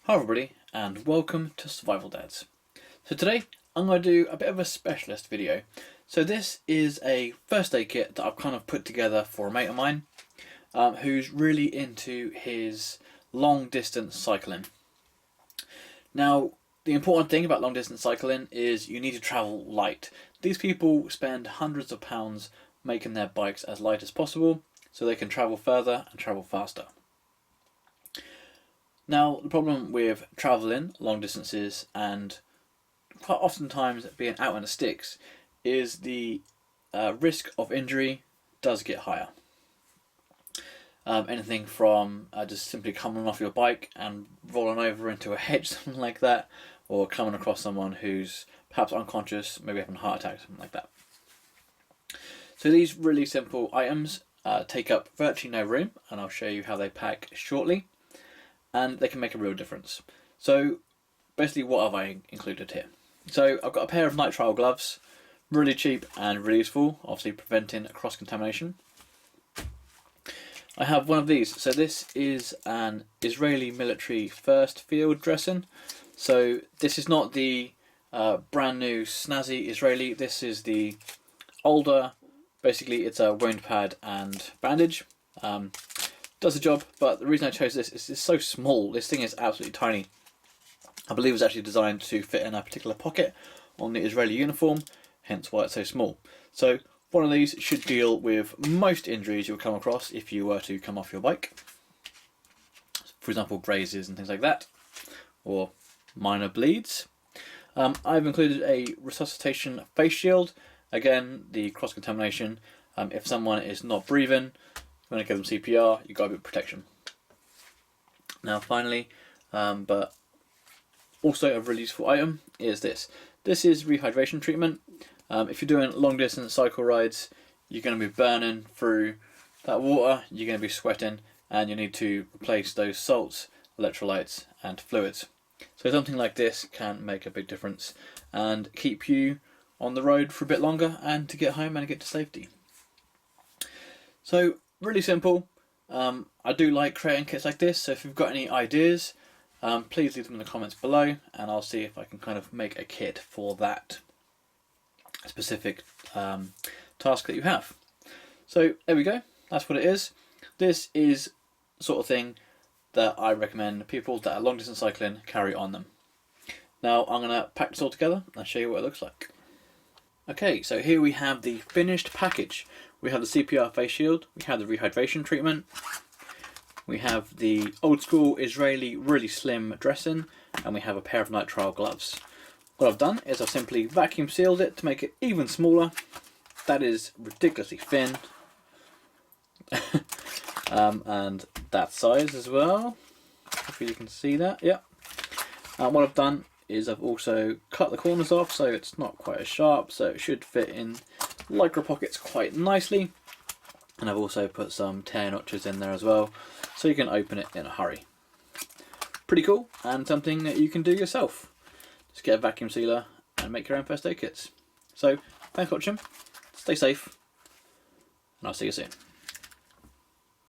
Hi everybody and welcome to Survival Dads. So today I'm going to do a bit of a specialist video. So this is a first aid kit that I've kind of put together for a mate of mine who's really into his long distance cycling. Now the important thing about long distance cycling is you need to travel light. These people spend hundreds of pounds making their bikes as light as possible so they can travel further and travel faster. Now, the problem with travelling long distances and quite oftentimes being out in the sticks is the risk of injury does get higher. Anything from just simply coming off your bike and rolling over into a hedge, something like that, or coming across someone who's perhaps unconscious, maybe having a heart attack, something like that. So these really simple items take up virtually no room, and I'll show you how they pack shortly. And they can make a real difference. So basically what have I included here? So I've got a pair of nitrile gloves, really cheap and really useful, obviously preventing cross-contamination. I have one of these. So this is an Israeli military first field dressing. So this is not the brand new snazzy Israeli, this is the older, basically it's a wound pad and bandage. Does the job, but the reason I chose this is it's so small. This thing is absolutely tiny. I believe it was actually designed to fit in a particular pocket on the Israeli uniform, hence why it's so small. So one of these should deal with most injuries you'll come across if you were to come off your bike. For example, grazes and things like that, or minor bleeds. I've included a Resuscitation face shield. Again, the cross-contamination. If someone is not breathing, when I give them CPR, you've got a bit of protection. Now finally, but also a really useful item, is this. This is Rehydration Treatment. If you're doing long distance cycle rides, you're going to be burning through that water, you're going to be sweating, and you need to replace those salts, electrolytes and fluids. So something like this can make a big difference and keep you on the road for a bit longer and to get home and get to safety. So really simple. I do like creating kits like this, so if you've got any ideas, please leave them in the comments below and I'll see if I can kind of make a kit for that specific task that you have. So there we go, that's what it is. This is the sort of thing that I recommend people that are long distance cycling carry on them. Now I'm going to pack this all together and show you what it looks like. Okay, so here we have the finished package. We have the CPR face shield, we have the rehydration treatment, we have the old school Israeli really slim dressing, and we have a pair of nitrile gloves. What I've done is I've simply vacuum sealed it to make it even smaller. That is ridiculously thin. And that size as well. Hopefully you can see that, yeah. What I've done is I've also cut the corners off so it's not quite as sharp, so it should fit in lycra pockets quite nicely, and I've also put some tear notches in there as well so you can open it in a hurry. Pretty cool, and something that you can do yourself. Just get a vacuum sealer and make your own first aid kits. So thanks for watching, stay safe, and I'll see you soon.